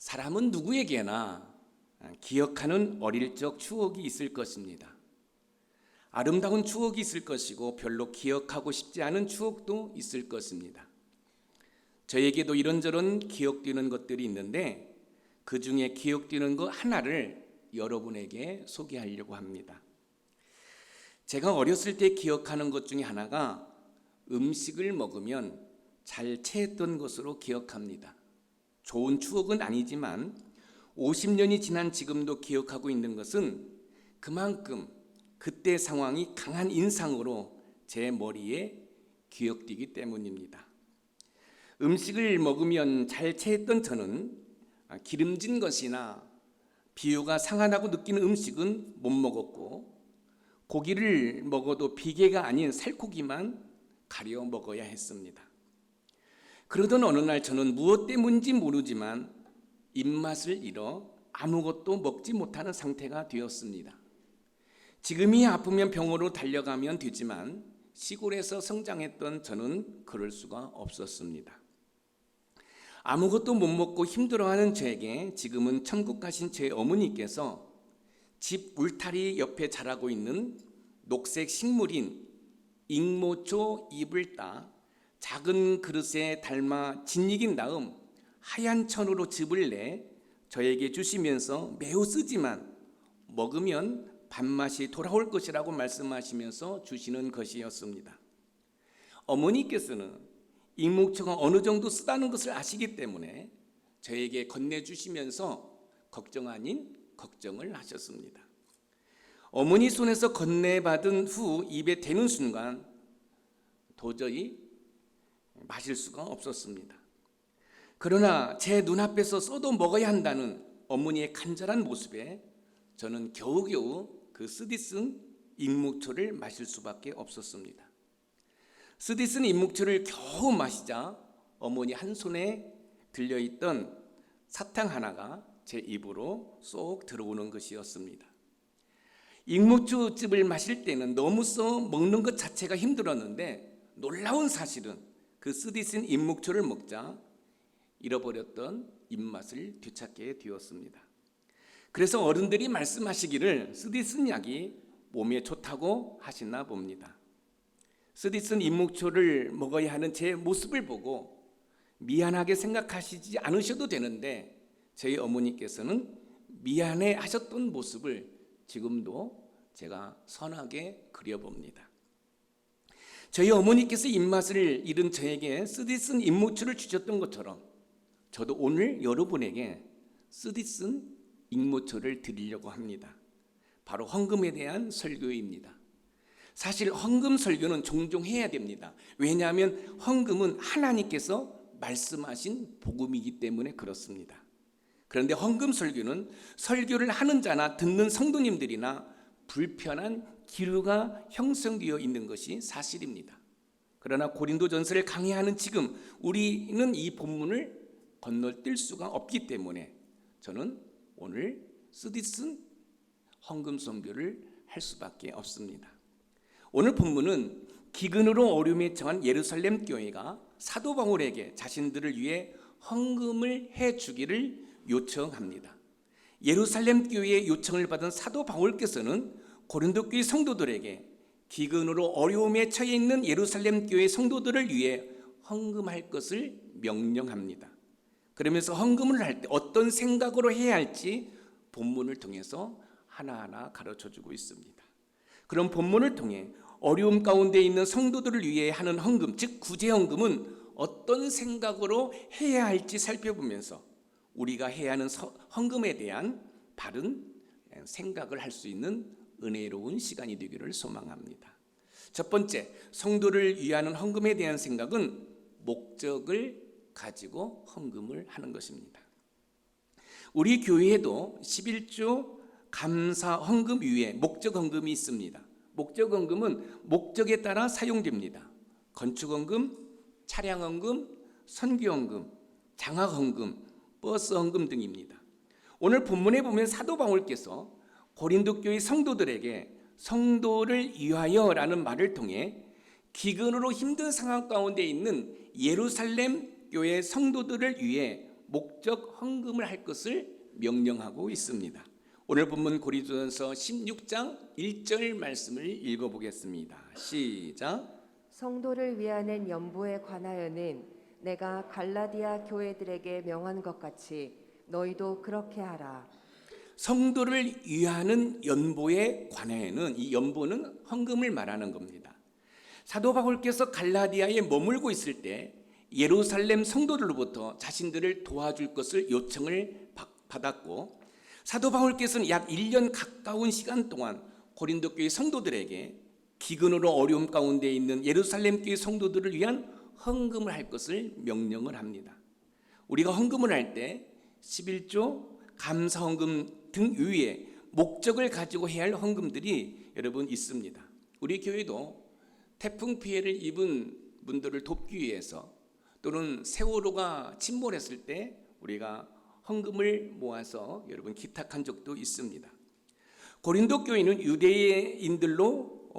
사람은 누구에게나 기억하는 어릴 적 추억이 있을 것입니다. 아름다운 추억이 있을 것이고 별로 기억하고 싶지 않은 추억도 있을 것입니다. 저에게도 이런저런 기억되는 것들이 있는데 그 중에 기억되는 것 하나를 여러분에게 소개하려고 합니다. 제가 어렸을 때 기억하는 것 중에 하나가 음식을 먹으면 잘 체했던 것으로 기억합니다. 좋은 추억은 아니지만 50년이 지난 지금도 기억하고 있는 것은 그만큼 그때 상황이 강한 인상으로 제 머리에 기억되기 때문입니다. 음식을 먹으면 잘 체했던 저는 기름진 것이나 비유가 상하다고 느끼는 음식은 못 먹었고, 고기를 먹어도 비계가 아닌 살코기만 가려 먹어야 했습니다. 그러던 어느 날 저는 무엇 때문인지 모르지만 입맛을 잃어 아무것도 먹지 못하는 상태가 되었습니다. 지금이 아프면 병원으로 달려가면 되지만 시골에서 성장했던 저는 그럴 수가 없었습니다. 아무것도 못 먹고 힘들어하는 저에게 지금은 천국 가신 제 어머니께서 집 울타리 옆에 자라고 있는 녹색 식물인 익모초 잎을 따 작은 그릇에 담아 짓익인 다음 하얀 천으로 즙을 내 저에게 주시면서 매우 쓰지만 먹으면 밥맛이 돌아올 것이라고 말씀하시면서 주시는 것이었습니다. 어머니께서는 익목초가 어느 정도 쓰다는 것을 아시기 때문에 저에게 건네주시면서 걱정 아닌 걱정을 하셨습니다. 어머니 손에서 건네받은 후 입에 대는 순간 도저히 마실 수가 없었습니다. 그러나 제 눈앞에서 써도 먹어야 한다는 어머니의 간절한 모습에 저는 겨우겨우 그 쓰디쓴 익목초를 마실 수밖에 없었습니다. 쓰디쓴 익목초를 겨우 마시자 어머니 한 손에 들려있던 사탕 하나가 제 입으로 쏙 들어오는 것이었습니다. 익목초즙을 마실 때는 너무 써 먹는 것 자체가 힘들었는데 놀라운 사실은 그 쓰디쓴 익목초를 먹자 잃어버렸던 입맛을 되찾게 되었습니다. 그래서 어른들이 말씀하시기를 쓰디쓴 약이 몸에 좋다고 하시나 봅니다. 쓰디쓴 익목초를 먹어야 하는 제 모습을 보고 미안하게 생각하시지 않으셔도 되는데 저희 어머니께서는 미안해 하셨던 모습을 지금도 제가 선하게 그려봅니다. 저희 어머니께서 입맛을 잃은 저에게 쓰디쓴 익목초를 주셨던 것처럼 저도 오늘 여러분에게 쓰디쓴 익목초를 드리려고 합니다. 바로 헌금에 대한 설교입니다. 사실 헌금 설교는 종종 해야 됩니다. 왜냐하면 헌금은 하나님께서 말씀하신 복음이기 때문에 그렇습니다. 그런데 헌금 설교는 설교를 하는 자나 듣는 성도님들이나 불편한 기류가 형성되어 있는 것이 사실입니다. 그러나 고린도전서를 강의하는 지금 우리는 이 본문을 건너뛸 수가 없기 때문에 저는 오늘 쓰디쓴 헌금 선교를 할 수밖에 없습니다. 오늘 본문은 기근으로 어려움에 처한 예루살렘 교회가 사도 바울에게 자신들을 위해 헌금을 해주기를 요청합니다. 예루살렘 교회의 요청을 받은 사도 바울께서는 고린도 교회 성도들에게 기근으로 어려움에 처해 있는 예루살렘 교회 성도들을 위해 헌금할 것을 명령합니다. 그러면서 헌금을 할 때 어떤 생각으로 해야 할지 본문을 통해서 하나하나 가르쳐주고 있습니다. 그럼 본문을 통해 어려움 가운데 있는 성도들을 위해 하는 헌금, 즉 구제헌금은 어떤 생각으로 해야 할지 살펴보면서 우리가 해야 하는 헌금에 대한 바른 생각을 할 수 있는 은혜로운 시간이 되기를 소망합니다. 첫 번째, 성도를 위하는 헌금에 대한 생각은 목적을 가지고 헌금을 하는 것입니다. 우리 교회에도 11조 감사 헌금 위에 목적 헌금이 있습니다. 목적 헌금은 목적에 따라 사용됩니다. 건축 헌금, 차량 헌금, 선교 헌금, 장학 헌금, 버스 헌금 등입니다. 오늘 본문에 보면 사도 바울께서 고린도 교회 성도들에게 성도를 위하여라는 말을 통해 기근으로 힘든 상황 가운데 있는 예루살렘 교회 성도들을 위해 목적 헌금을 할 것을 명령하고 있습니다. 오늘 본문 고린도전서 16장 1절 말씀을 읽어보겠습니다. 시작. 성도를 위하는 연보에 관하여는 내가 갈라디아 교회들에게 명한 것 같이 너희도 그렇게 하라. 성도를 위하는 연보에 관하여는, 이 연보는 헌금을 말하는 겁니다. 사도 바울께서 갈라디아에 머물고 있을 때 예루살렘 성도들로부터 자신들을 도와줄 것을 요청을 받았고, 사도 바울께서는 약 1년 가까운 시간 동안 고린도 교회 성도들에게 기근으로 어려움 가운데 있는 예루살렘 교회 성도들을 위한 헌금을 할 것을 명령을 합니다. 우리가 헌금을 할 때 11조, 감사 헌금 등 외에 목적을 가지고 해야 할 헌금들이 여러분 있습니다. 우리 교회도 태풍 피해를 입은 분들을 돕기 위해서, 또는 세월호가 침몰했을 때 우리가 헌금을 모아서 여러분 기탁한 적도 있습니다. 고린도 교회는 유대인들로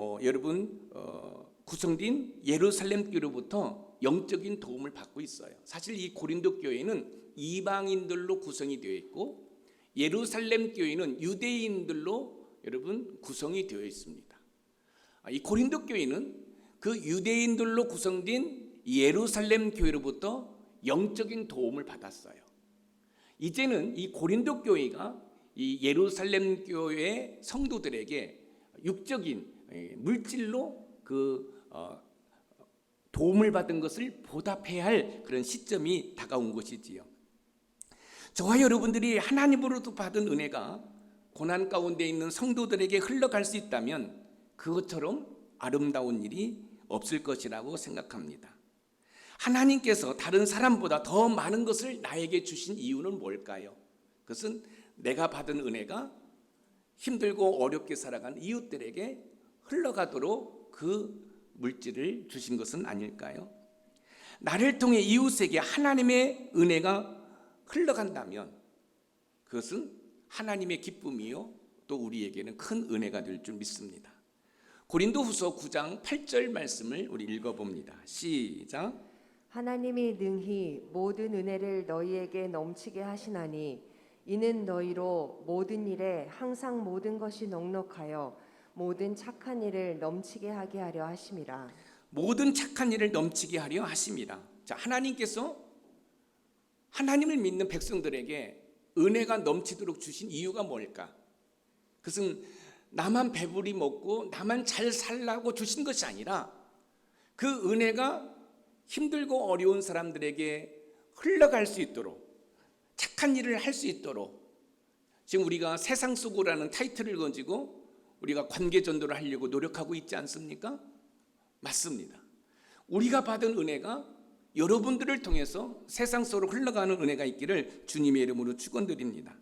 구성된 예루살렘 교회로부터 영적인 도움을 받고 있어요. 사실 이 고린도 교회는 이방인들로 구성이 되어 있고, 예루살렘 교회는 유대인들로 여러분 구성이 되어 있습니다. 이 고린도 교회는 그 유대인들로 구성된 예루살렘 교회로부터 영적인 도움을 받았어요. 이제는 이 고린도 교회가 이 예루살렘 교회 성도들에게 육적인 물질로 도움을 받은 것을 보답해야 할 그런 시점이 다가온 것이지요. 저와 여러분들이 하나님으로부터 받은 은혜가 고난 가운데 있는 성도들에게 흘러갈 수 있다면 그것처럼 아름다운 일이 없을 것이라고 생각합니다. 하나님께서 다른 사람보다 더 많은 것을 나에게 주신 이유는 뭘까요? 그것은 내가 받은 은혜가 힘들고 어렵게 살아가는 이웃들에게 흘러가도록 그 물질을 주신 것은 아닐까요? 나를 통해 이웃에게 하나님의 은혜가 흘러간다면 그것은 하나님의 기쁨이요, 또 우리에게는 큰 은혜가 될 줄 믿습니다. 고린도후서 9장 8절 말씀을 우리 읽어봅니다. 시작. 하나님이 능히 모든 은혜를 너희에게 넘치게 하시나니 이는 너희로 모든 일에 항상 모든 것이 넉넉하여 모든 착한 일을 넘치게 하게 하려 하심이라. 모든 착한 일을 넘치게 하려 하심이라. 자, 하나님께서 하나님을 믿는 백성들에게 은혜가 넘치도록 주신 이유가 뭘까? 그것은 나만 배부리 먹고 나만 잘 살라고 주신 것이 아니라 그 은혜가 힘들고 어려운 사람들에게 흘러갈 수 있도록, 착한 일을 할 수 있도록, 지금 우리가 세상 속으로라는 타이틀을 가지고 우리가 관계 전도를 하려고 노력하고 있지 않습니까? 맞습니다. 우리가 받은 은혜가 여러분들을 통해서 세상 속으로 흘러가는 은혜가 있기를 주님의 이름으로 축원드립니다.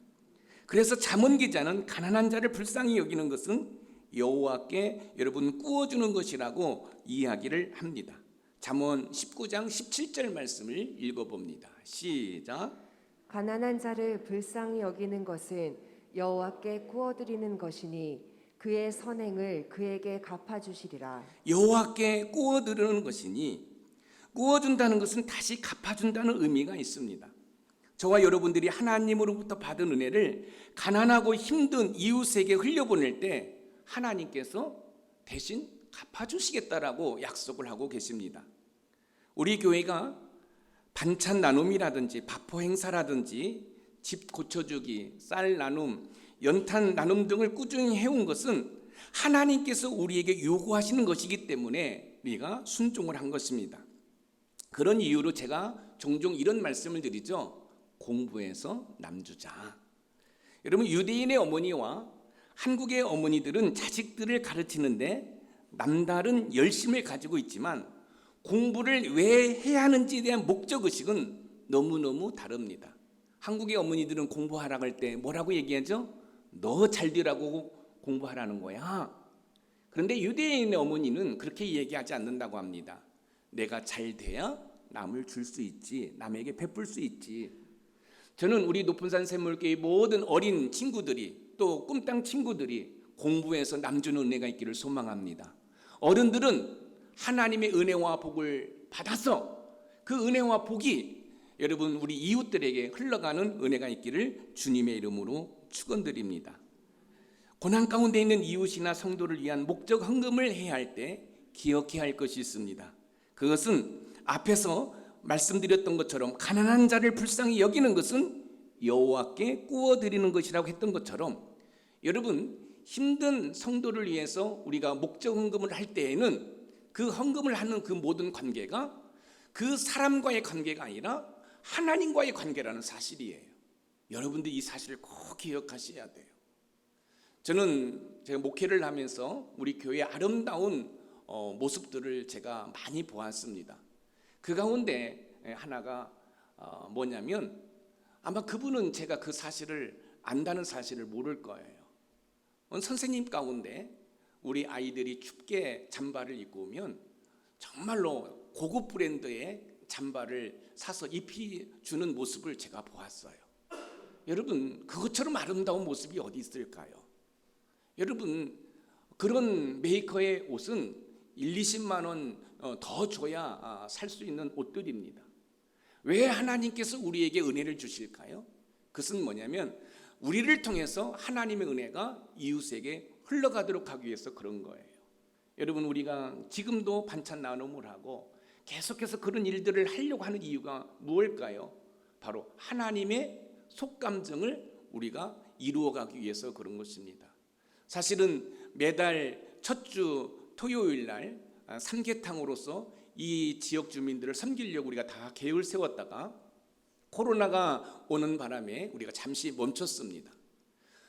그래서 잠언 기자는 가난한 자를 불쌍히 여기는 것은 여호와께 여러분 구워주는 것이라고 이야기를 합니다. 잠언 19장 17절 말씀을 읽어봅니다. 시작. 가난한 자를 불쌍히 여기는 것은 여호와께 구워드리는 것이니 그의 선행을 그에게 갚아주시리라. 여호와께 구워드리는 것이니, 구워준다는 것은 다시 갚아준다는 의미가 있습니다. 저와 여러분들이 하나님으로부터 받은 은혜를 가난하고 힘든 이웃에게 흘려보낼 때 하나님께서 대신 갚아주시겠다라고 약속을 하고 계십니다. 우리 교회가 반찬 나눔이라든지 바포 행사라든지 집 고쳐주기, 쌀 나눔, 연탄 나눔 등을 꾸준히 해온 것은 하나님께서 우리에게 요구하시는 것이기 때문에 우리가 순종을 한 것입니다. 그런 이유로 제가 종종 이런 말씀을 드리죠. 공부해서 남주자. 여러분, 유대인의 어머니와 한국의 어머니들은 자식들을 가르치는데 남다른 열심을 가지고 있지만 공부를 왜 해야 하는지에 대한 목적의식은 너무너무 다릅니다. 한국의 어머니들은 공부하라고 할 때 뭐라고 얘기하죠? 너 잘 되라고 공부하라는 거야. 그런데 유대인의 어머니는 그렇게 얘기하지 않는다고 합니다. 내가 잘 돼야 남을 줄 수 있지, 남에게 베풀 수 있지. 저는 우리 높은산 샘물교회 모든 어린 친구들이, 또 꿈땅 친구들이 공부해서 남주는 은혜가 있기를 소망합니다. 어른들은 하나님의 은혜와 복을 받아서 그 은혜와 복이 여러분 우리 이웃들에게 흘러가는 은혜가 있기를 주님의 이름으로 축원드립니다. 고난 가운데 있는 이웃이나 성도를 위한 목적 헌금을 해야 할 때 기억해야 할 것이 있습니다. 그것은 앞에서 말씀드렸던 것처럼 가난한 자를 불쌍히 여기는 것은 여호와께 구워드리는 것이라고 했던 것처럼, 여러분 힘든 성도를 위해서 우리가 목적 헌금을 할 때에는 그 헌금을 하는 그 모든 관계가 그 사람과의 관계가 아니라 하나님과의 관계라는 사실이에요. 여러분들 이 사실을 꼭 기억하셔야 돼요. 저는 제가 목회를 하면서 우리 교회의 아름다운 모습들을 제가 많이 보았습니다. 그 가운데 하나가 뭐냐면, 아마 그분은 제가 그 사실을 안다는 사실을 모를 거예요. 선생님 가운데 우리 아이들이 춥게 잠바를 입고 오면 정말로 고급 브랜드의 잠바를 사서 입혀주는 모습을 제가 보았어요. 여러분 그것처럼 아름다운 모습이 어디 있을까요? 여러분 그런 메이커의 옷은 20만 원 더 줘야 살 수 있는 옷들입니다. 왜 하나님께서 우리에게 은혜를 주실까요? 그것은 뭐냐면 우리를 통해서 하나님의 은혜가 이웃에게 흘러가도록 하기 위해서 그런 거예요. 여러분 우리가 지금도 반찬 나눔을 하고 계속해서 그런 일들을 하려고 하는 이유가 무엇일까요? 바로 하나님의 속감정을 우리가 이루어가기 위해서 그런 것입니다. 사실은 매달 첫 주 토요일 날 삼계탕으로서 이 지역 주민들을 섬기려고 우리가 다 계획을 세웠다가 코로나가 오는 바람에 우리가 잠시 멈췄습니다.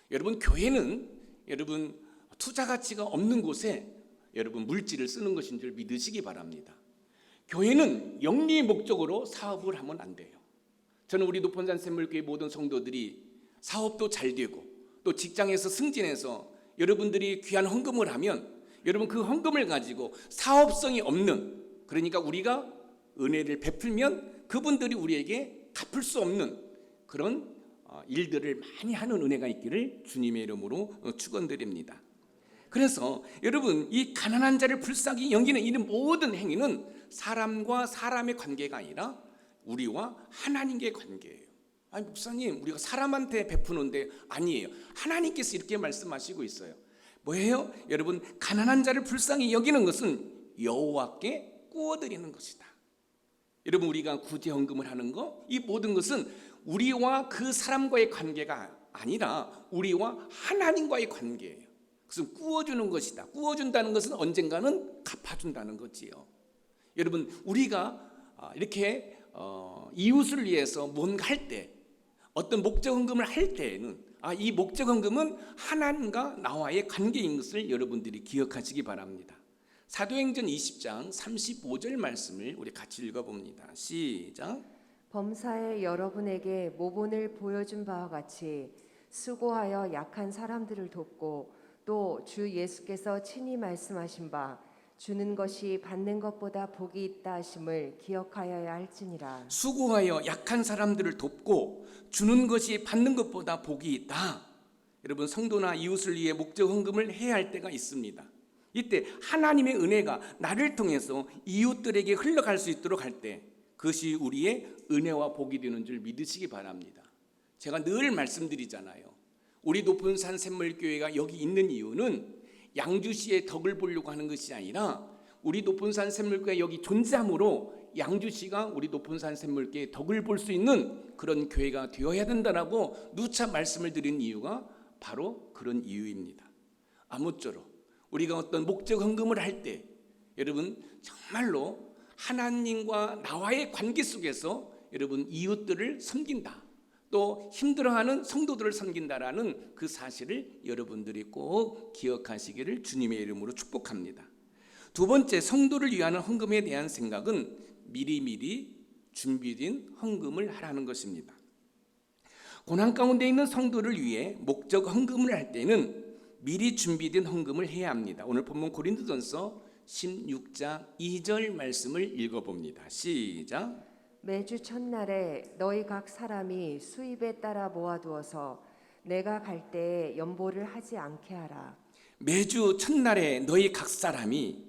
여러분 교회는 여러분 투자 가치가 없는 곳에 여러분 물질을 쓰는 것인 줄 믿으시기 바랍니다. 교회는 영리 목적으로 사업을 하면 안 돼요. 저는 우리 높은산 샘물교회 모든 성도들이 사업도 잘 되고 또 직장에서 승진해서 여러분들이 귀한 헌금을 하면 여러분 그 헌금을 가지고 사업성이 없는, 그러니까 우리가 은혜를 베풀면 그분들이 우리에게 갚을 수 없는 그런 일들을 많이 하는 은혜가 있기를 주님의 이름으로 축원드립니다. 그래서 여러분 이 가난한 자를 불쌍히 여기는 이 모든 행위는 사람과 사람의 관계가 아니라 우리와 하나님의 관계예요. 아니 목사님 우리가 사람한테 베푸는데, 아니에요. 하나님께서 이렇게 말씀하시고 있어요. 뭐예요? 여러분 가난한 자를 불쌍히 여기는 것은 여호와께 구워드리는 것이다. 여러분 우리가 구제 헌금을 하는 거, 이 모든 것은 우리와 그 사람과의 관계가 아니라 우리와 하나님과의 관계예요. 그것은 구워주는 것이다. 구워준다는 것은 언젠가는 갚아준다는 거지요. 여러분 우리가 이렇게 이웃을 위해서 뭔가 할 때, 어떤 목적 헌금을 할 때에는 이 목적 헌금은 하나님과 나와의 관계인 것을 여러분들이 기억하시기 바랍니다. 사도행전 20장 35절 말씀을 우리 같이 읽어봅니다. 시작. 범사에 여러분에게 모본을 보여준 바와 같이 수고하여 약한 사람들을 돕고 또 주 예수께서 친히 말씀하신 바 주는 것이 받는 것보다 복이 있다 하심을 기억하여야 할지니라. 수고하여 약한 사람들을 돕고 주는 것이 받는 것보다 복이 있다. 여러분 성도나 이웃을 위해 목적 헌금을 해야 할 때가 있습니다. 이때 하나님의 은혜가 나를 통해서 이웃들에게 흘러갈 수 있도록 할 때 그것이 우리의 은혜와 복이 되는 줄 믿으시기 바랍니다. 제가 늘 말씀드리잖아요. 우리 높은산 샘물교회가 여기 있는 이유는 양주시의 덕을 보려고 하는 것이 아니라 우리 높은산 샘물교회 여기 존재함으로 양주시가 우리 높은산 샘물교회의 덕을 볼 수 있는 그런 교회가 되어야 된다라고 누차 말씀을 드린 이유가 바로 그런 이유입니다. 아무쪼록 우리가 어떤 목적 헌금을 할 때 여러분 정말로 하나님과 나와의 관계 속에서 여러분 이웃들을 섬긴다, 또 힘들어하는 성도들을 섬긴다라는 그 사실을 여러분들이 꼭 기억하시기를 주님의 이름으로 축복합니다. 두 번째, 성도를 위한 헌금에 대한 생각은 미리미리 준비된 헌금을 하라는 것입니다. 고난 가운데 있는 성도를 위해 목적 헌금을 할 때는 미리 준비된 헌금을 해야 합니다. 오늘 본문 고린도전서 16장 2절 말씀을 읽어봅니다. 시작. 매주 첫날에 너희 각 사람이 수입에 따라 모아두어서 내가 갈 때에 연보를 하지 않게 하라. 매주 첫날에 너희 각 사람이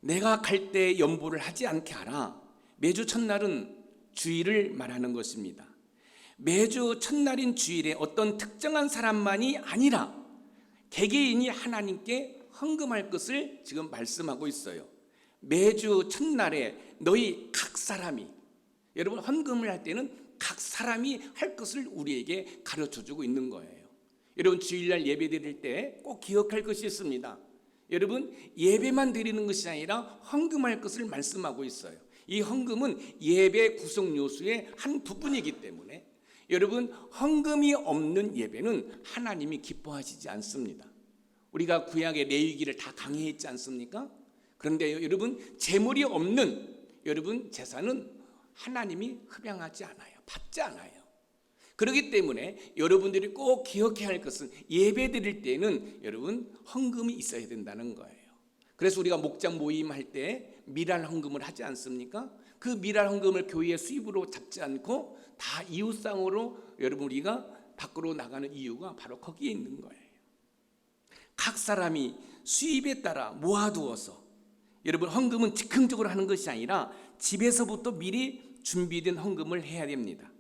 내가 갈 때 연보를 하지 않게 하라. 매주 첫날은 주일을 말하는 것입니다. 매주 첫날인 주일에 어떤 특정한 사람만이 아니라 개개인이 하나님께 헌금할 것을 지금 말씀하고 있어요. 매주 첫날에 너희 각 사람이, 여러분 헌금을 할 때는 각 사람이 할 것을 우리에게 가르쳐주고 있는 거예요. 여러분 주일날 예배 드릴 때 꼭 기억할 것이 있습니다. 여러분 예배만 드리는 것이 아니라 헌금할 것을 말씀하고 있어요. 이 헌금은 예배 구성 요소의 한 부분이기 때문에 여러분 헌금이 없는 예배는 하나님이 기뻐하시지 않습니다. 우리가 구약의 레위기를 다 강의했지 않습니까? 그런데 여러분 재물이 없는 여러분 제사는 하나님이 흡양하지 않아요. 받지 않아요. 그렇기 때문에 여러분들이 꼭 기억해야 할 것은 예배 드릴 때는 여러분 헌금이 있어야 된다는 거예요. 그래서 우리가 목장 모임할 때 미랄 헌금을 하지 않습니까? 그 미랄 헌금을 교회의 수입으로 잡지 않고 다 이웃상으로 여러분 우리가 밖으로 나가는 이유가 바로 거기에 있는 거예요. 각 사람이 수입에 따라 모아두어서 여러분 헌금은 즉흥적으로 하는 것이 아니라 집에서부터 미리 준비된 헌금을 해야 됩니다.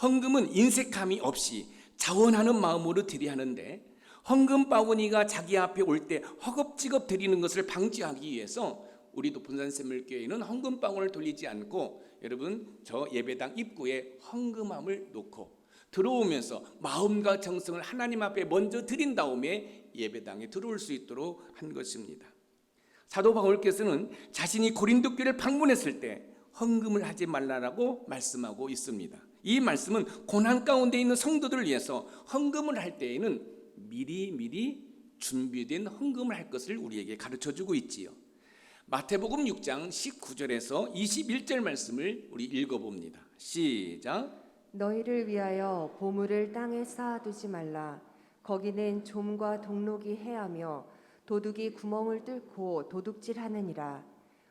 헌금은 인색함이 없이 자원하는 마음으로 드려야 하는데 헌금 바구니가 자기 앞에 올 때 허겁지겁 드리는 것을 방지하기 위해서 우리 도폰산샘물교회는 헌금 바구니를 돌리지 않고 여러분 저 예배당 입구에 헌금함을 놓고 들어오면서 마음과 정성을 하나님 앞에 먼저 드린 다음에 예배당에 들어올 수 있도록 한 것입니다. 사도 바울께서는 자신이 고린도 교회를 방문했을 때 헌금을 하지 말라라고 말씀하고 있습니다. 이 말씀은 고난 가운데 있는 성도들을 위해서 헌금을 할 때에는 미리 준비된 헌금을 할 것을 우리에게 가르쳐주고 있지요. 마태복음 6장 19절에서 21절 말씀을 우리 읽어봅니다. 시작. 너희를 위하여 보물을 땅에 쌓아두지 말라. 거기는 좀과 동록이 해하며 도둑이 구멍을 뚫고 도둑질하느니라.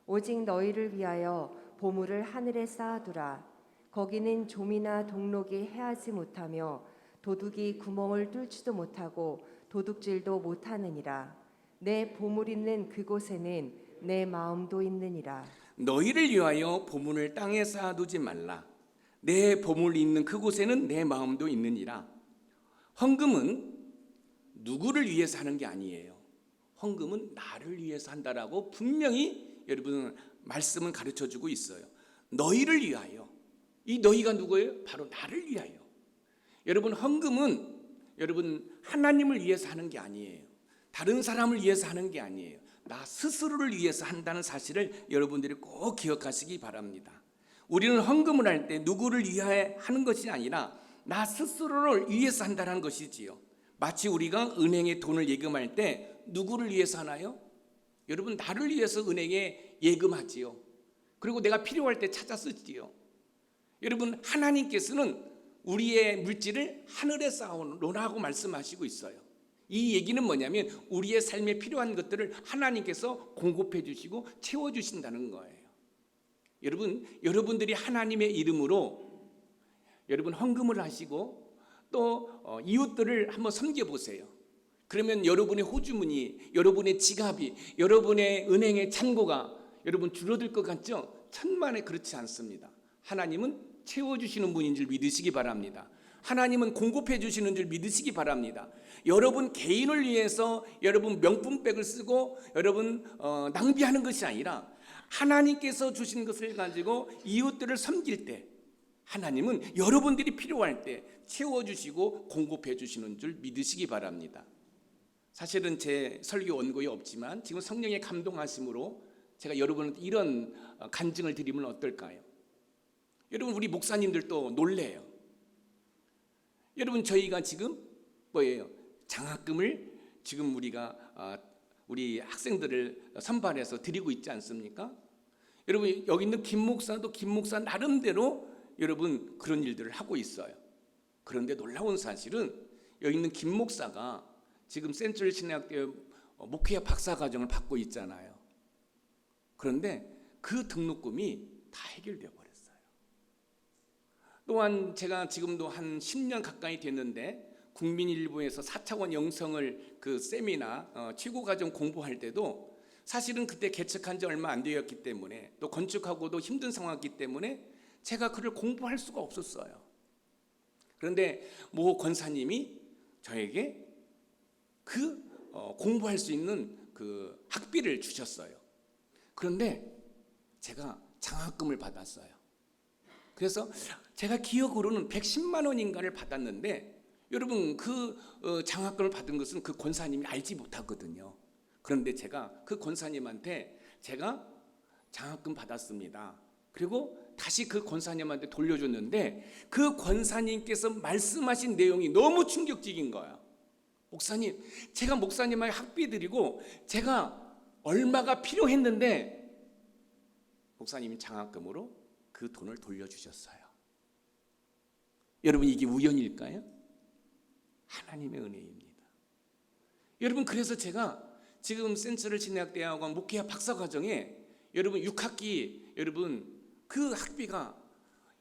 오직 너희를 위하여 보물을 하늘에 쌓아두라. 거기는 좀이나 동록이 해하지 못하며 도둑이 구멍을 뚫지도 못하고 도둑질도 못하느니라. 내 보물 있는 그곳에는 내 마음도 있느니라. 너희를 위하여 보물을 땅에 쌓아두지 말라. 내 보물이 있는 그곳에는 내 마음도 있느니라. 헌금은 누구를 위해서 하는 게 아니에요. 헌금은 나를 위해서 한다라고 분명히 여러분 말씀은 가르쳐주고 있어요. 너희를 위하여. 이 너희가 누구예요? 바로 나를 위하여. 여러분 헌금은 여러분 하나님을 위해서 하는 게 아니에요. 다른 사람을 위해서 하는 게 아니에요. 나 스스로를 위해서 한다는 사실을 여러분들이 꼭 기억하시기 바랍니다. 우리는 헌금을 할 때 누구를 위하여 하는 것이 아니라 나 스스로를 위해서 한다는 것이지요. 마치 우리가 은행에 돈을 예금할 때 누구를 위해서 하나요? 여러분 나를 위해서 은행에 예금하지요. 그리고 내가 필요할 때 찾아 쓰지요. 여러분 하나님께서는 우리의 물질을 하늘에 쌓아놓으라고 말씀하시고 있어요. 이 얘기는 뭐냐면 우리의 삶에 필요한 것들을 하나님께서 공급해 주시고 채워주신다는 거예요. 여러분들이 하나님의 이름으로 여러분 헌금을 하시고 또 이웃들을 한번 섬겨보세요. 그러면 여러분의 호주머니, 여러분의 지갑이, 여러분의 은행의 잔고가 여러분 줄어들 것 같죠? 천만에 그렇지 않습니다. 하나님은 채워주시는 분인 줄 믿으시기 바랍니다. 하나님은 공급해 주시는 줄 믿으시기 바랍니다. 여러분 개인을 위해서 여러분 명품백을 쓰고 여러분 낭비하는 것이 아니라 하나님께서 주신 것을 가지고 이웃들을 섬길 때 하나님은 여러분들이 필요할 때 채워주시고 공급해 주시는 줄 믿으시기 바랍니다. 사실은 제 설교 원고에 없지만 지금 성령의 감동하심으로 제가 여러분한테 이런 간증을 드리면 어떨까요? 여러분 우리 목사님들도 놀래요. 여러분 저희가 지금 뭐예요? 장학금을 지금 우리 학생들을 선발해서 드리고 있지 않습니까? 여러분 여기 있는 김 목사도 김 목사 나름대로 여러분 그런 일들을 하고 있어요. 그런데 놀라운 사실은 여기 있는 김 목사가 지금 센트럴 신학대 목회학 박사과정을 받고 있잖아요. 그런데 그 등록금이 다 해결되어 버렸어요. 또한 제가 지금도 한 10년 가까이 됐는데 국민일보에서 4차원 영성을 그 세미나 최고과정 공부할 때도 사실은 그때 개척한 지 얼마 안 되었기 때문에 또 건축하고도 힘든 상황이기 때문에 제가 그를 공부할 수가 없었어요. 그런데 모 권사님이 저에게 공부할 수 있는 그 학비를 주셨어요. 그런데 제가 장학금을 받았어요. 그래서 제가 기억으로는 110만 원인가를 받았는데, 여러분 그 장학금을 받은 것은 그 권사님이 알지 못하거든요. 그런데 제가 그 권사님한테 제가 장학금 받았습니다. 그리고 다시 그 권사님한테 돌려줬는데, 그 권사님께서 말씀하신 내용이 너무 충격적인 거야. 목사님, 제가 목사님에게 학비 드리고 제가 얼마가 필요했는데 목사님이 장학금으로 그 돈을 돌려주셨어요. 여러분, 이게 우연일까요? 하나님의 은혜입니다. 여러분, 그래서 제가 지금 센트럴 진학대학원 목회학 박사과정에 여러분 6학기 여러분 그 학비가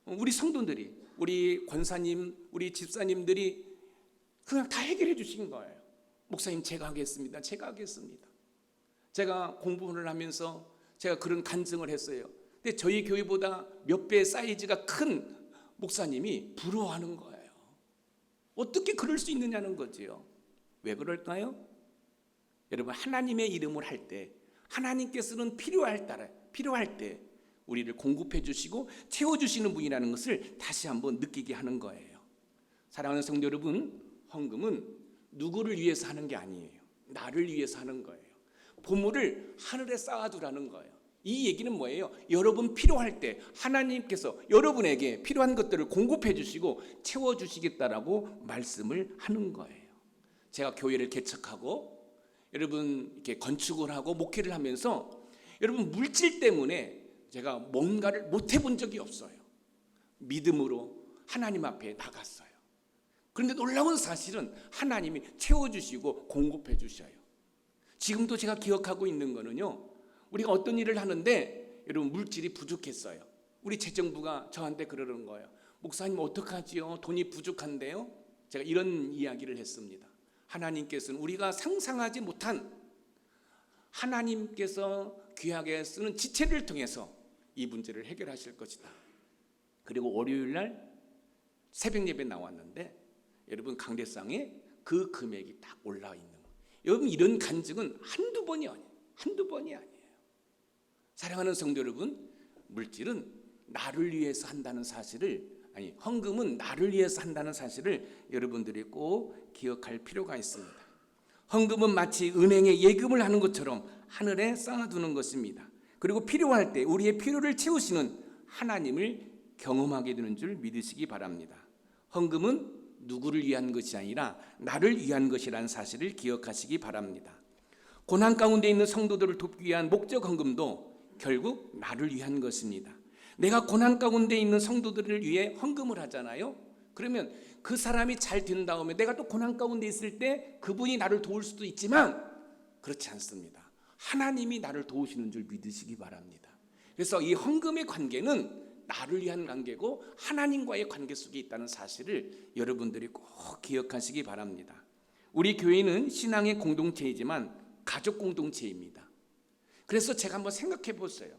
우리 성도들이, 우리 권사님, 우리 집사님들이 그냥 다 해결해 주신 거예요. 목사님, 제가 하겠습니다. 제가 하겠습니다. 제가 공부를 하면서 제가 그런 간증을 했어요. 근데 저희 교회보다 몇 배 사이즈가 큰 목사님이 부러워하는 거예요. 어떻게 그럴 수 있느냐는 거지요. 왜 그럴까요? 여러분, 하나님의 이름을 할 때, 하나님께서는 필요할 때 우리를 공급해 주시고 채워주시는 분이라는 것을 다시 한번 느끼게 하는 거예요. 사랑하는 성도 여러분, 헌금은 누구를 위해서 하는 게 아니에요. 나를 위해서 하는 거예요. 보물을 하늘에 쌓아두라는 거예요. 이 얘기는 뭐예요? 여러분 필요할 때 하나님께서 여러분에게 필요한 것들을 공급해 주시고 채워주시겠다라고 말씀을 하는 거예요. 제가 교회를 개척하고 여러분 이렇게 건축을 하고 목회를 하면서 여러분 물질 때문에 제가 뭔가를 못 해본 적이 없어요. 믿음으로 하나님 앞에 나갔어요. 그런데 놀라운 사실은 하나님이 채워주시고 공급해 주셔요. 지금도 제가 기억하고 있는 거는요, 우리가 어떤 일을 하는데 여러분 물질이 부족했어요. 우리 재정부가 저한테 그러는 거예요. 목사님 어떡하지요? 돈이 부족한데요? 제가 이런 이야기를 했습니다. 하나님께서는 우리가 상상하지 못한, 하나님께서 귀하게 쓰는 지체를 통해서 이 문제를 해결하실 것이다. 그리고 월요일 날 새벽 예배 나왔는데 여러분 강대상에 그 금액이 딱 올라와 있는 거예요. 여러분, 이런 간증은 한두 번이 아니에요. 사랑하는 성도 여러분, 물질은 나를 위해서 한다는 사실을, 헌금은 나를 위해서 한다는 사실을 여러분들이 꼭 기억할 필요가 있습니다. 헌금은 마치 은행에 예금을 하는 것처럼 하늘에 쌓아두는 것입니다. 그리고 필요할 때 우리의 필요를 채우시는 하나님을 경험하게 되는 줄 믿으시기 바랍니다. 헌금은 누구를 위한 것이 아니라 나를 위한 것이라는 사실을 기억하시기 바랍니다. 고난 가운데 있는 성도들을 돕기 위한 목적 헌금도 결국 나를 위한 것입니다. 내가 고난 가운데 있는 성도들을 위해 헌금을 하잖아요. 그러면 그 사람이 잘 된 다음에 내가 또 고난 가운데 있을 때 그분이 나를 도울 수도 있지만 그렇지 않습니다. 하나님이 나를 도우시는 줄 믿으시기 바랍니다. 그래서 이 헌금의 관계는 나를 위한 관계고 하나님과의 관계 속에 있다는 사실을 여러분들이 꼭 기억하시기 바랍니다. 우리 교회는 신앙의 공동체이지만 가족 공동체입니다. 그래서 제가 한번 생각해 보세요.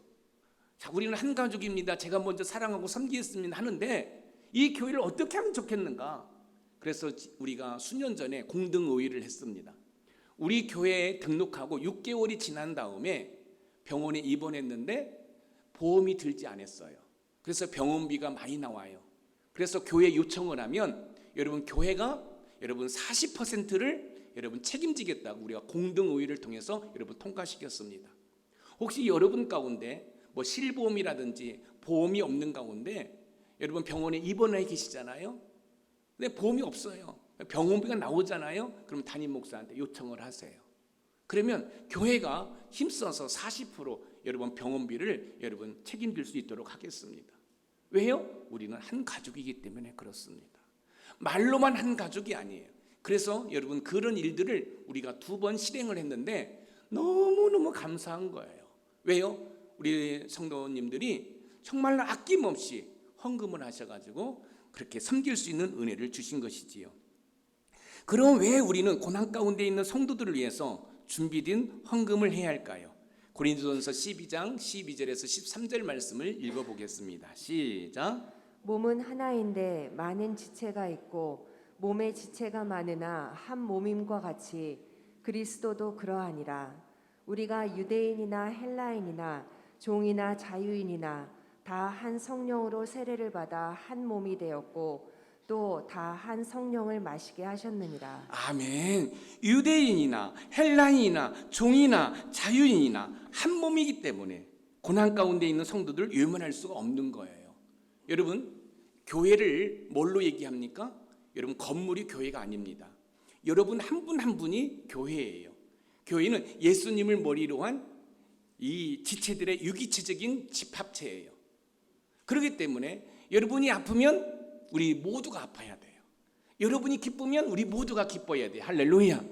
자, 우리는 한 가족입니다. 제가 먼저 사랑하고 섬기겠습니다 하는데 이 교회를 어떻게 하면 좋겠는가? 그래서 우리가 수년 전에 공동의의를 했습니다. 우리 교회에 등록하고 6개월이 지난 다음에 병원에 입원했는데 보험이 들지 않았어요. 그래서 병원비가 많이 나와요. 그래서 교회 요청을 하면 여러분 교회가 여러분 40%를 여러분 책임지겠다고 우리가 공동의의를 통해서 여러분 통과시켰습니다. 혹시 여러분 가운데 뭐 실보험이라든지 보험이 없는 가운데 여러분 병원에 입원해 계시잖아요. 근데 보험이 없어요. 병원비가 나오잖아요. 그럼 담임 목사한테 요청을 하세요. 그러면 교회가 힘써서 40% 여러분 병원비를 여러분 책임질 수 있도록 하겠습니다. 왜요? 우리는 한 가족이기 때문에 그렇습니다. 말로만 한 가족이 아니에요. 그래서 여러분 그런 일들을 우리가 2번 실행을 했는데 너무너무 감사한 거예요. 왜요? 우리 성도님들이 정말 아낌없이 헌금을 하셔가지고 그렇게 섬길 수 있는 은혜를 주신 것이지요. 그럼 왜 우리는 고난 가운데 있는 성도들을 위해서 준비된 헌금을 해야 할까요? 고린도전서 12장 12절에서 13절 말씀을 읽어보겠습니다. 시작. 몸은 하나인데 많은 지체가 있고 몸의 지체가 많으나 한 몸임과 같이 그리스도도 그러하니라. 우리가 유대인이나 헬라인이나 종이나 자유인이나 다 한 성령으로 세례를 받아 한 몸이 되었고 또 다 한 성령을 마시게 하셨느니라. 아멘. 유대인이나 헬라인이나 종이나 자유인이나 한 몸이기 때문에 고난 가운데 있는 성도들을 외면할 수가 없는 거예요. 여러분, 교회를 뭘로 얘기합니까? 여러분, 건물이 교회가 아닙니다. 여러분 한 분 한 분이 교회예요. 교회는 예수님을 머리로 한 이 지체들의 유기체적인 집합체예요. 그렇기 때문에 여러분이 아프면 우리 모두가 아파야 돼요. 여러분이 기쁘면 우리 모두가 기뻐야 돼요. 할렐루야.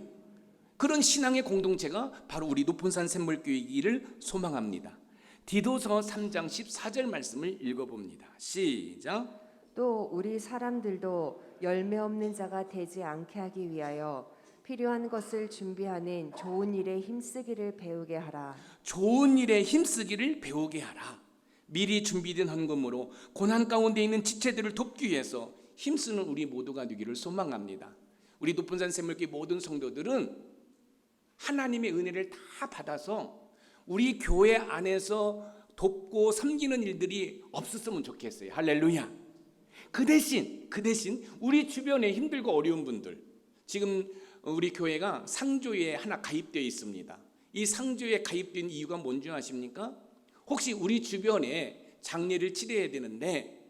그런 신앙의 공동체가 바로 우리 높은산 샘물교회이기를 소망합니다. 디도서 3장 14절 말씀을 읽어봅니다. 시작. 또 우리 사람들도 열매 없는 자가 되지 않게 하기 위하여 필요한 것을 준비하는 좋은 일에 힘쓰기를 배우게 하라. 좋은 일에 힘쓰기를 배우게 하라. 미리 준비된 헌금으로 고난 가운데 있는 지체들을 돕기 위해서 힘쓰는 우리 모두가 되기를 소망합니다. 우리 높은산 샘물교회 모든 성도들은 하나님의 은혜를 다 받아서 우리 교회 안에서 돕고 섬기는 일들이 없었으면 좋겠어요. 할렐루야. 그 대신 우리 주변에 힘들고 어려운 분들, 지금 우리 교회가 상조에 하나 가입되어 있습니다. 이 상조에 가입된 이유가 뭔지 아십니까? 혹시 우리 주변에 장례를 치러야 되는데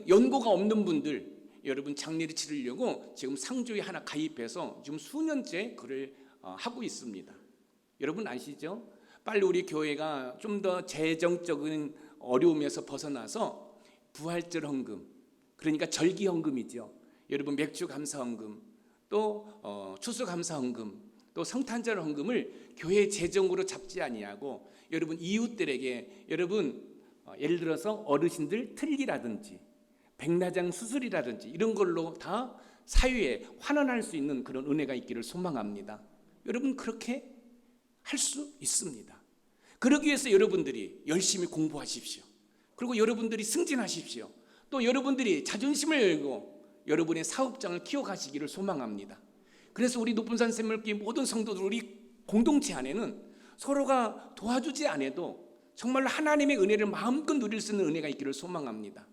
연고가 없는 분들, 여러분 장례를 치르려고 지금 상조에 하나 가입해서 지금 수년째 그를 하고 있습니다. 여러분 아시죠? 빨리 우리 교회가 좀 더 재정적인 어려움에서 벗어나서 부활절 헌금, 그러니까 절기 헌금이죠. 여러분 맥주 감사 헌금, 또 추수 감사 헌금, 또 성탄절 헌금을 교회 재정으로 잡지 아니하고 여러분 이웃들에게, 여러분 예를 들어서 어르신들 틀리라든지 백내장 수술이라든지 이런 걸로 다 사회에 환원할 수 있는 그런 은혜가 있기를 소망합니다. 여러분 그렇게 할 수 있습니다. 그러기 위해서 여러분들이 열심히 공부하십시오. 그리고 여러분들이 승진하십시오. 또 여러분들이 자존심을 열고 여러분의 사업장을 키워가시기를 소망합니다. 그래서 우리 높은산 샘물교회 모든 성도들, 우리 공동체 안에는 서로가 도와주지 않아도 정말 하나님의 은혜를 마음껏 누릴 수 있는 은혜가 있기를 소망합니다.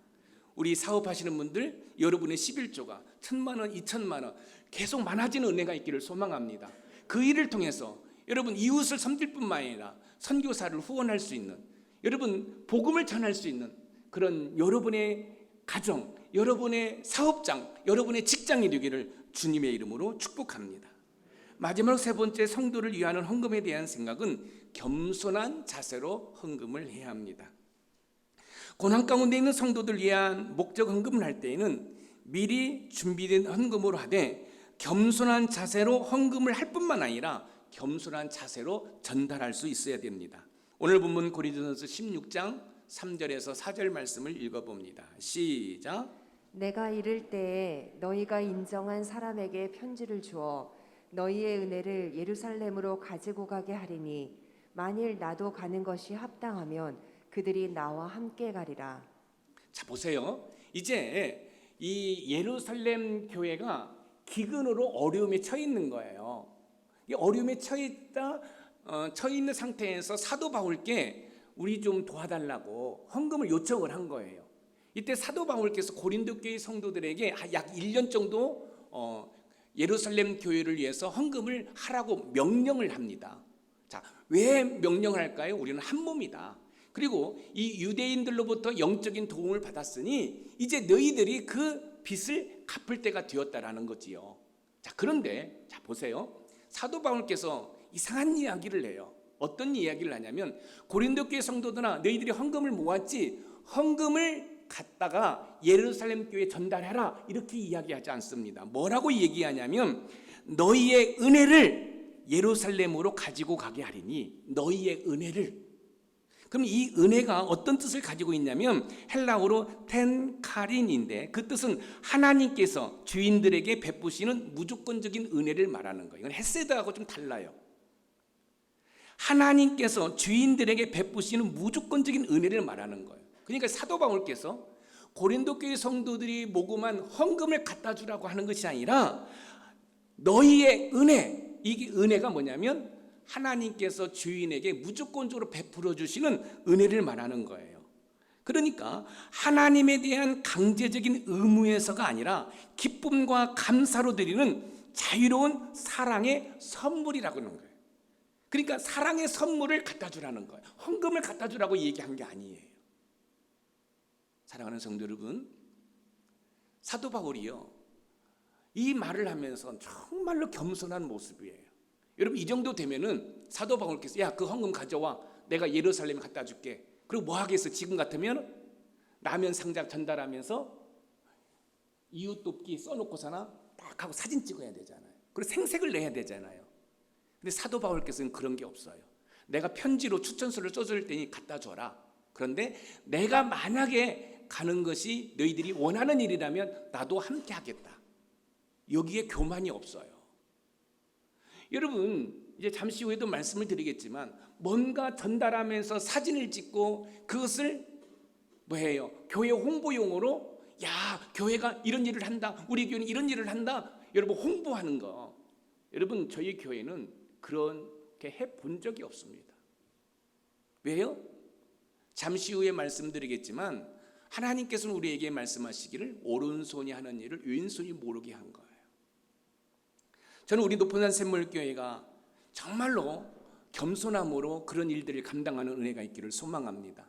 우리 사업하시는 분들, 여러분의 11조가 1,000만 원, 2,000만 원 계속 많아지는 은혜가 있기를 소망합니다. 그 일을 통해서 여러분 이웃을 섬길 뿐만 아니라 선교사를 후원할 수 있는, 여러분 복음을 전할 수 있는 그런 여러분의 가정, 여러분의 사업장, 여러분의 직장이 되기를 주님의 이름으로 축복합니다. 마지막 세 번째, 성도를 위하는 헌금에 대한 생각은 겸손한 자세로 헌금을 해야 합니다. 고난 가운데 있는 성도들 위한 목적 헌금을 할 때에는 미리 준비된 헌금으로 하되 겸손한 자세로 헌금을 할 뿐만 아니라 겸손한 자세로 전달할 수 있어야 됩니다. 오늘 본문 고린도전서 16장 3절에서 4절 말씀을 읽어봅니다. 시작. 내가 이를 때에 너희가 인정한 사람에게 편지를 주어 너희의 은혜를 예루살렘으로 가지고 가게 하리니 만일 나도 가는 것이 합당하면 그들이 나와 함께 가리라. 자 보세요. 이제 이 예루살렘 교회가 기근으로 어려움에 처해 있는 거예요. 이 어려움에 처해 있는 상태에서 사도 바울께 우리 좀 도와달라고 헌금을 요청을 한 거예요. 이때 사도 바울께서 고린도 교회 성도들에게 약 1년 정도 예루살렘 교회를 위해서 헌금을 하라고 명령을 합니다. 자, 왜 명령을 할까요? 우리는 한 몸이다. 그리고 이 유대인들로부터 영적인 도움을 받았으니 이제 너희들이 그 빚을 갚을 때가 되었다라는 거지요. 자, 그런데 자 보세요. 사도 바울께서 이상한 이야기를 해요. 어떤 이야기를 하냐면 고린도 교회 성도들아, 너희들이 헌금을 모았지 헌금을 갖다가 예루살렘 교회에 전달해라 이렇게 이야기하지 않습니다. 뭐라고 얘기하냐면 너희의 은혜를 예루살렘으로 가지고 가게 하리니, 너희의 은혜를. 그럼 이 은혜가 어떤 뜻을 가지고 있냐면 헬라어로 텐카린인데 그 뜻은 하나님께서 주인들에게 베푸시는 무조건적인 은혜를 말하는 거예요. 이건 헤세드하고 좀 달라요. 하나님께서 주인들에게 베푸시는 무조건적인 은혜를 말하는 거예요. 그러니까 사도 바울께서 고린도 교회 성도들이 모금한 헌금을 갖다 주라고 하는 것이 아니라 너희의 은혜, 이게 은혜가 뭐냐면 하나님께서 주인에게 무조건적으로 베풀어 주시는 은혜를 말하는 거예요. 그러니까 하나님에 대한 강제적인 의무에서가 아니라 기쁨과 감사로 드리는 자유로운 사랑의 선물이라고 하는 거예요. 그러니까 사랑의 선물을 갖다 주라는 거예요. 헌금을 갖다 주라고 얘기한 게 아니에요. 사랑하는 성도 여러분, 사도 바울이요, 이 말을 하면서 정말로 겸손한 모습이에요. 여러분, 이 정도 되면은 사도 바울께서 야, 그 헌금 가져와, 내가 예루살렘에 갖다 줄게. 그리고 뭐 하겠어? 지금 같으면 라면 상자 전달하면서 이웃 돕기 써놓고서나 딱 하고 사진 찍어야 되잖아요. 그리고 생색을 내야 되잖아요. 근데 사도 바울께서는 그런 게 없어요. 내가 편지로 추천서를 써줄 테니 갖다 줘라. 그런데 내가 만약에 가는 것이 너희들이 원하는 일이라면 나도 함께 하겠다. 여기에 교만이 없어요. 여러분, 이제 잠시 후에도 말씀을 드리겠지만 뭔가 전달하면서 사진을 찍고 그것을 뭐해요? 교회 홍보용으로 야, 교회가 이런 일을 한다. 우리 교회는 이런 일을 한다. 여러분, 홍보하는 거. 여러분, 저희 교회는 그렇게 해본 적이 없습니다. 왜요? 잠시 후에 말씀드리겠지만 하나님께서는 우리에게 말씀하시기를 오른손이 하는 일을 왼손이 모르게 한 거예요. 저는 우리 높은산 샘물교회가 정말로 겸손함으로 그런 일들을 감당하는 은혜가 있기를 소망합니다.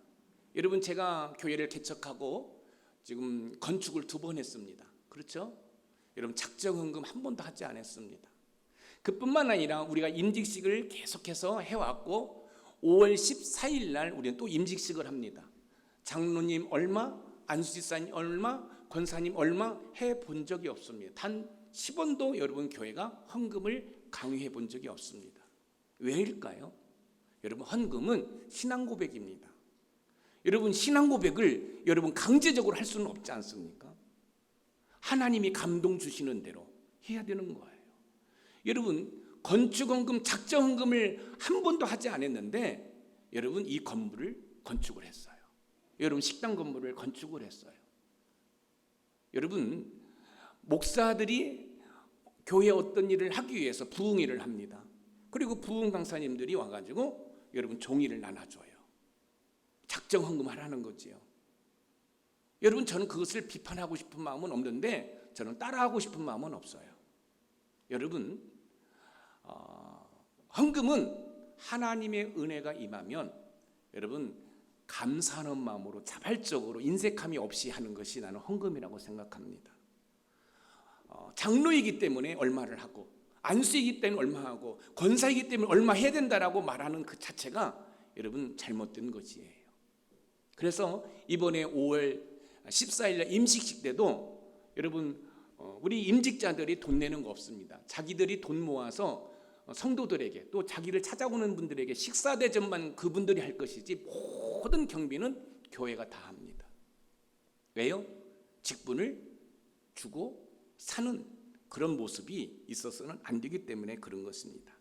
여러분, 제가 교회를 개척하고 지금 건축을 2번 했습니다. 그렇죠? 여러분, 작정헌금 한 번도 하지 않았습니다. 그뿐만 아니라 우리가 임직식을 계속해서 해왔고 5월 14일 날 우리는 또 임직식을 합니다. 장로님 얼마, 안수집사님 얼마, 권사님 얼마 해본 적이 없습니다. 단 10원도 여러분 교회가 헌금을 강요해 본 적이 없습니다. 왜일까요? 여러분, 헌금은 신앙 고백입니다. 여러분, 신앙 고백을 여러분 강제적으로 할 수는 없지 않습니까? 하나님이 감동 주시는 대로 해야 되는 거예요. 여러분, 건축헌금, 작정헌금을 한 번도 하지 않았는데 여러분, 이 건물을 건축을 했어요. 여러분, 식당 건물을 건축을 했어요. 여러분, 목사들이 교회 어떤 일을 하기 위해서 부흥회를 합니다. 그리고 부흥 강사님들이 와가지고 여러분 종이를 나눠줘요. 작정헌금 하라는 거지요. 여러분, 저는 그것을 비판하고 싶은 마음은 없는데 저는 따라하고 싶은 마음은 없어요. 여러분, 헌금은 하나님의 은혜가 임하면 여러분 감사하는 마음으로 자발적으로 인색함이 없이 하는 것이 나는 헌금이라고 생각합니다. 장로이기 때문에 얼마를 하고 안수이기 때문에 얼마 하고 권사이기 때문에 얼마 해야 된다라고 말하는 그 자체가 여러분 잘못된 것이에요. 그래서 이번에 5월 14일 임식식 때도 여러분 우리 임직자들이 돈 내는 거 없습니다. 자기들이 돈 모아서 성도들에게 또 자기를 찾아오는 분들에게 식사 대접만 그분들이 할 것이지 모든 경비는 교회가 다 합니다. 왜요? 직분을 주고 사는 그런 모습이 있어서는 안 되기 때문에 그런 것입니다.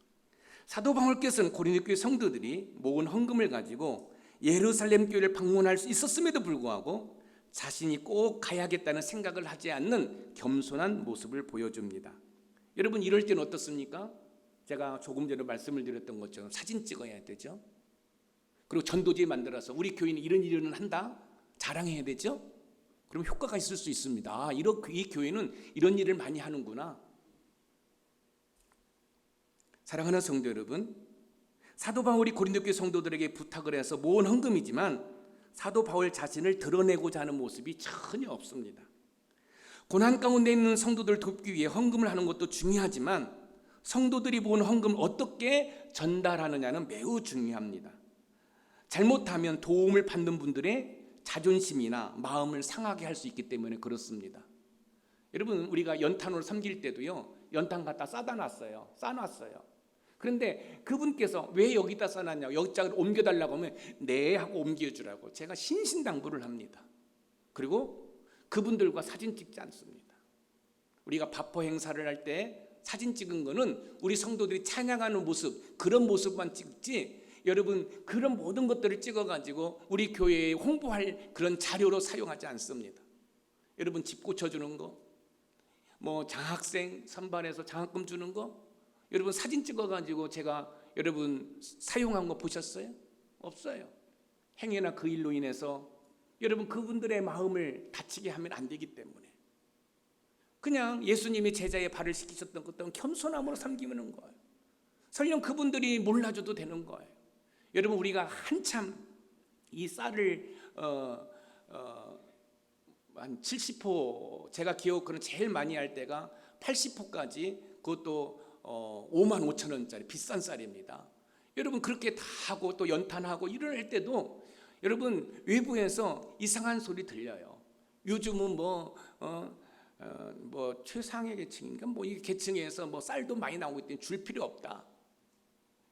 사도 바울께서는 고린도 교회 성도들이 모은 헌금을 가지고 예루살렘 교회를 방문할 수 있었음에도 불구하고 자신이 꼭 가야겠다는 생각을 하지 않는 겸손한 모습을 보여줍니다. 여러분, 이럴 때는 어떻습니까? 제가 조금 전에 말씀을 드렸던 것처럼 사진 찍어야 되죠. 그리고 전도지 만들어서 우리 교회는 이런 일을 한다 자랑해야 되죠. 그럼 효과가 있을 수 있습니다. 이 교회는 이런 일을 많이 하는구나. 사랑하는 성도 여러분, 사도 바울이 고린도 교회 성도들에게 부탁을 해서 모은 헌금이지만 사도 바울 자신을 드러내고자 하는 모습이 전혀 없습니다. 고난 가운데 있는 성도들을 돕기 위해 헌금을 하는 것도 중요하지만 성도들이 모은 헌금을 어떻게 전달하느냐는 매우 중요합니다. 잘못하면 도움을 받는 분들의 자존심이나 마음을 상하게 할 수 있기 때문에 그렇습니다. 여러분, 우리가 연탄으로 섬길 때도요, 연탄 갖다 싸놨어요. 그런데 그분께서 왜 여기다 싸놨냐고, 여기짝을 옮겨달라고 하면 네 하고 옮겨주라고 제가 신신당부를 합니다. 그리고 그분들과 사진 찍지 않습니다. 우리가 바포 행사를 할 때 사진 찍은 거는 우리 성도들이 찬양하는 모습, 그런 모습만 찍지 여러분 그런 모든 것들을 찍어가지고 우리 교회에 홍보할 그런 자료로 사용하지 않습니다. 여러분 집 고쳐주는 거, 뭐 장학생 선발해서 장학금 주는 거, 여러분 사진 찍어가지고 제가 여러분 사용한 거 보셨어요? 없어요. 행여나 그 일로 인해서 여러분 그분들의 마음을 다치게 하면 안 되기 때문에 그냥 예수님이 제자의 발을 씻기셨던 것처럼 겸손함으로 섬기는 거예요. 설령 그분들이 몰라줘도 되는 거예요. 여러분 우리가 한참 이 쌀을 한 70포, 제가 기억으로는 제일 많이 할 때가 80포까지, 그것도 5만 5천 원짜리 비싼 쌀입니다. 여러분 그렇게 다 하고 또 연탄하고 이럴 때도 여러분 외부에서 이상한 소리 들려요. 요즘은 뭐 최상의 계층인가 뭐 이 계층에서 뭐 쌀도 많이 나오고 있더니 줄 필요 없다.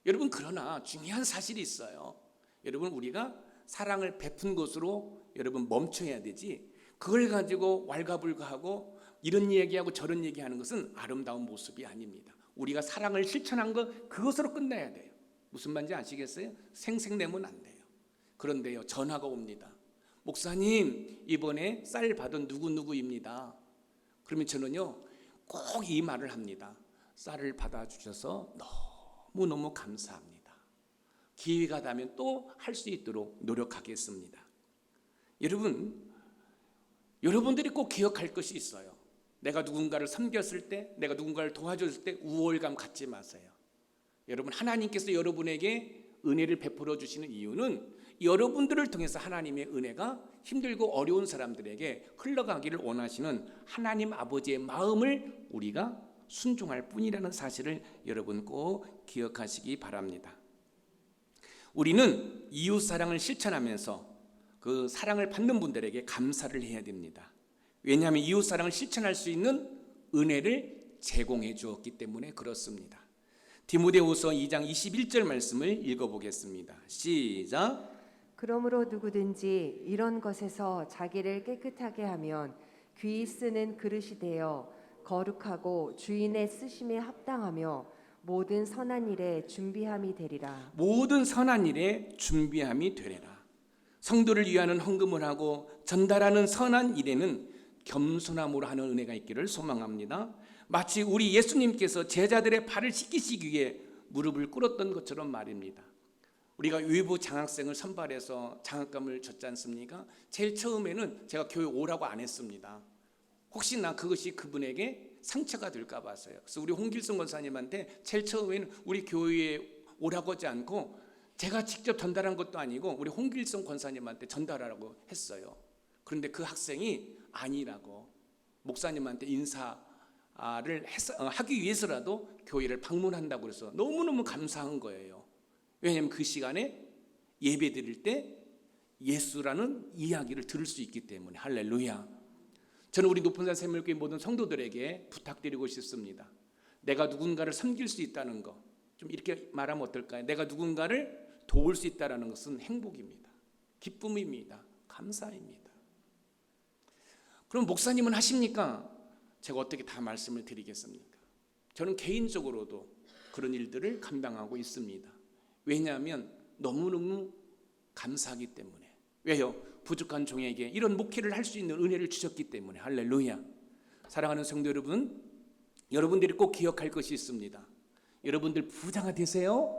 여러분 그러나 중요한 사실이 있어요. 여러분 우리가 사랑을 베푼 것으로 여러분 멈춰야 되지, 그걸 가지고 왈가불가하고 이런 얘기하고 저런 얘기하는 것은 아름다운 모습이 아닙니다. 우리가 사랑을 실천한 것 그것으로 끝내야 돼요. 무슨 말인지 아시겠어요? 생색내면 안 돼요. 그런데요 전화가 옵니다. 목사님 이번에 쌀 받은 누구누구입니다. 그러면 저는요 꼭 이 말을 합니다. 쌀을 받아주셔서 너무너무 감사합니다. 기회가 되면 또 할 수 있도록 노력하겠습니다. 여러분들이 꼭 기억할 것이 있어요. 내가 누군가를 섬겼을 때, 내가 누군가를 도와줬을 때 우월감 갖지 마세요. 여러분 하나님께서 여러분에게 은혜를 베풀어 주시는 이유는 여러분들을 통해서 하나님의 은혜가 힘들고 어려운 사람들에게 흘러가기를 원하시는 하나님 아버지의 마음을 우리가 순종할 뿐이라는 사실을 여러분 꼭 기억하시기 바랍니다. 우리는 이웃사랑을 실천하면서 그 사랑을 받는 분들에게 감사를 해야 됩니다. 왜냐하면 이웃사랑을 실천할 수 있는 은혜를 제공해 주었기 때문에 그렇습니다. 디모데후서 2장 21절 말씀을 읽어보겠습니다. 시작. 그러므로 누구든지 이런 것에서 자기를 깨끗하게 하면 귀히 쓰는 그릇이 되어 거룩하고 주인의 쓰심에 합당하며 모든 선한 일에 준비함이 되리라. 모든 선한 일에 준비함이 되리라. 성도를 위하는 헌금을 하고 전달하는 선한 일에는 겸손함으로 하는 은혜가 있기를 소망합니다. 마치 우리 예수님께서 제자들의 발을 씻기시기 위해 무릎을 꿇었던 것처럼 말입니다. 우리가 외부 장학생을 선발해서 장학금을 줬지 않습니까? 제일 처음에는 제가 교회 오라고 안 했습니다. 혹시나 그것이 그분에게 상처가 될까 봐서요. 그래서 우리 홍길성 권사님한테 제일 처음에는 우리 교회에 오라고 하지 않고 제가 직접 전달한 것도 아니고 우리 홍길성 권사님한테 전달하라고 했어요. 그런데 그 학생이 아니라고 목사님한테 인사를 하기 위해서라도 교회를 방문한다고 그래서 너무너무 감사한 거예요. 왜냐하면 그 시간에 예배 드릴 때 예수라는 이야기를 들을 수 있기 때문에. 할렐루야. 저는 우리 높은산 샘물교회 모든 성도들에게 부탁드리고 싶습니다. 내가 누군가를 섬길 수 있다는 거, 좀 이렇게 말하면 어떨까요? 내가 누군가를 도울 수 있다는 것은 행복입니다. 기쁨입니다. 감사입니다. 그럼 목사님은 하십니까? 제가 어떻게 다 말씀을 드리겠습니까? 저는 개인적으로도 그런 일들을 감당하고 있습니다. 왜냐하면 너무너무 감사하기 때문에. 왜요? 부족한 종에게 이런 목회를 할 수 있는 은혜를 주셨기 때문에. 할렐루야. 사랑하는 성도 여러분, 여러분들이 꼭 기억할 것이 있습니다. 여러분들 부자가 되세요.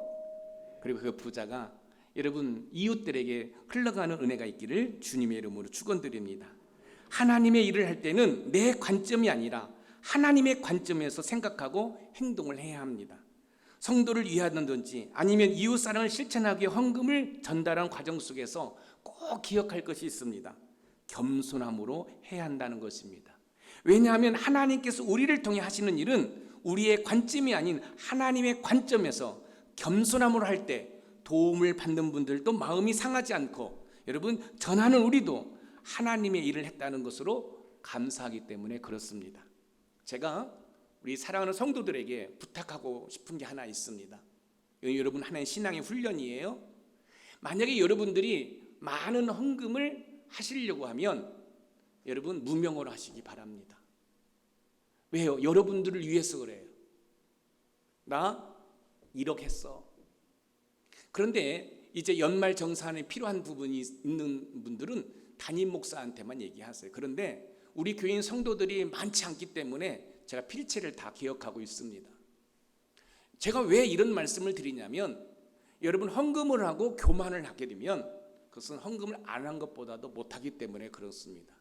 그리고 그 부자가 여러분 이웃들에게 흘러가는 은혜가 있기를 주님의 이름으로 축원드립니다. 하나님의 일을 할 때는 내 관점이 아니라 하나님의 관점에서 생각하고 행동을 해야 합니다. 성도를 위하든지 아니면 이웃사랑을 실천하기 위해 헌금을 전달한 과정 속에서 꼭 기억할 것이 있습니다. 겸손함으로 해야 한다는 것입니다. 왜냐하면 하나님께서 우리를 통해 하시는 일은 우리의 관점이 아닌 하나님의 관점에서 겸손함으로 할 때 도움을 받는 분들도 마음이 상하지 않고 여러분 전하는 우리도 하나님의 일을 했다는 것으로 감사하기 때문에 그렇습니다. 제가 우리 사랑하는 성도들에게 부탁하고 싶은 게 하나 있습니다. 여러분 하나의 신앙의 훈련이에요. 만약에 여러분들이 많은 헌금을 하시려고 하면 여러분 무명으로 하시기 바랍니다. 왜요? 여러분들을 위해서 그래요. 나 1억 했어. 그런데 이제 연말 정산에 필요한 부분이 있는 분들은 담임 목사한테만 얘기하세요. 그런데 우리 교인 성도들이 많지 않기 때문에 제가 필체를 다 기억하고 있습니다. 제가 왜 이런 말씀을 드리냐면, 여러분 헌금을 하고 교만을 하게 되면 그것은 헌금을 안 한 것보다도 못하기 때문에 그렇습니다.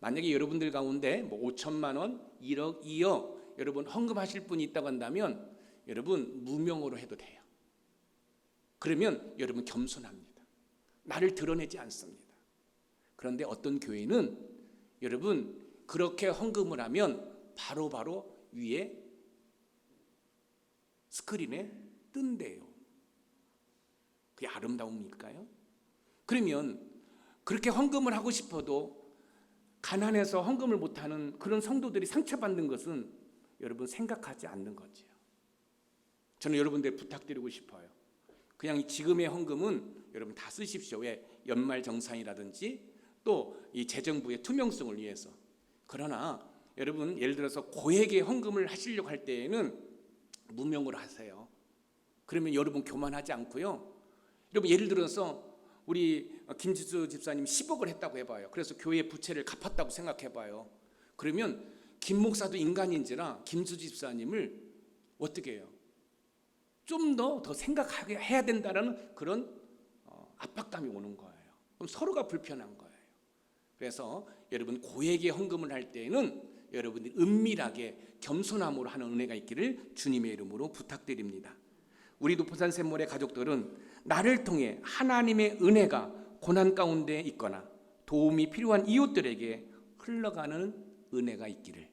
만약에 여러분들 가운데 뭐 5천만 원, 1억, 2억 여러분 헌금하실 분이 있다고 한다면 여러분 무명으로 해도 돼요. 그러면 여러분 겸손합니다. 나를 드러내지 않습니다. 그런데 어떤 교회는 여러분 그렇게 헌금을 하면 바로 위에 스크린에 뜬대요. 그게 아름다움일까요? 그러면 그렇게 헌금을 하고 싶어도 가난해서 헌금을 못하는 그런 성도들이 상처받는 것은 여러분 생각하지 않는 거지요. 저는 여러분들 부탁드리고 싶어요. 그냥 지금의 헌금은 여러분 다 쓰십시오. 왜? 연말 정산이라든지 또 이 재정부의 투명성을 위해서. 그러나 여러분 예를 들어서 고액의 헌금을 하시려고 할 때에는 무명으로 하세요. 그러면 여러분 교만하지 않고요. 여러분 예를 들어서 우리 김지수 집사님 10억을 했다고 해봐요. 그래서 교회 부채를 갚았다고 생각해봐요. 그러면 김 목사도 인간인지라 김지수 집사님을 어떻게 해요? 좀 더 생각하게 해야 된다는 그런 압박감이 오는 거예요. 그럼 서로가 불편한 거예요. 그래서 여러분 고액의 헌금을 할 때에는 여러분들이 은밀하게 겸손함으로 하는 은혜가 있기를 주님의 이름으로 부탁드립니다. 우리 노포산 샘물의 가족들은 나를 통해 하나님의 은혜가 고난 가운데 있거나 도움이 필요한 이웃들에게 흘러가는 은혜가 있기를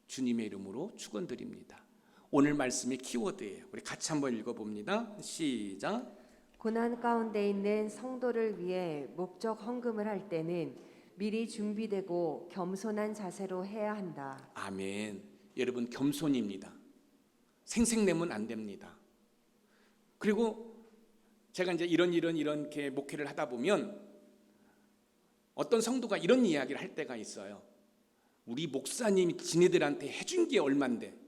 주님의 이름으로 축원드립니다. 오늘 말씀의 키워드예요. 우리 같이 한번 읽어봅니다. 시작. 고난 가운데 있는 성도를 위해 목적 헌금을 할 때는 미리 준비되고 겸손한 자세로 해야 한다. 아멘. 여러분 겸손입니다. 생색내면 안 됩니다. 그리고 제가 이제 이렇게 목회를 하다 보면 어떤 성도가 이런 이야기를 할 때가 있어요. 우리 목사님이 지네들한테 해준 게 얼만데.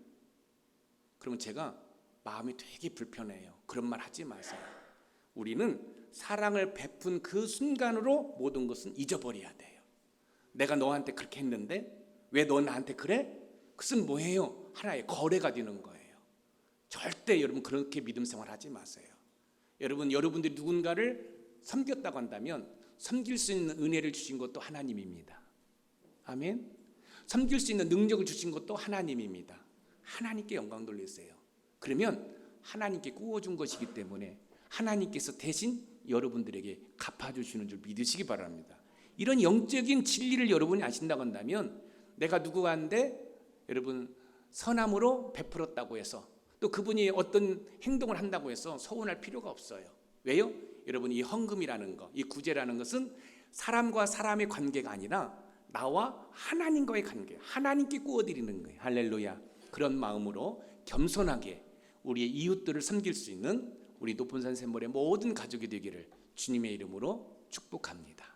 그러면 제가 마음이 되게 불편해요. 그런 말 하지 마세요. 우리는 사랑을 베푼 그 순간으로 모든 것은 잊어버려야 돼요. 내가 너한테 그렇게 했는데 왜 너 나한테 그래? 그것은 뭐예요? 하나의 거래가 되는 거예요. 절대 여러분 그렇게 믿음 생활하지 마세요. 여러분들이 누군가를 섬겼다고 한다면 섬길 수 있는 은혜를 주신 것도 하나님입니다. 아멘. 섬길 수 있는 능력을 주신 것도 하나님입니다. 하나님께 영광 돌리세요. 그러면 하나님께 구워준 것이기 때문에 하나님께서 대신 여러분들에게 갚아주시는 줄 믿으시기 바랍니다. 이런 영적인 진리를 여러분이 아신다고 한다면 내가 누구한테 여러분 선함으로 베풀었다고 해서 또 그분이 어떤 행동을 한다고 해서 서운할 필요가 없어요. 왜요? 여러분 이 헌금이라는 것, 이 구제라는 것은 사람과 사람의 관계가 아니라 나와 하나님과의 관계, 하나님께 구워드리는 거예요. 할렐루야. 그런 마음으로 겸손하게 우리의 이웃들을 섬길 수 있는 우리 높은 산 샘물의 모든 가족이 되기를 주님의 이름으로 축복합니다.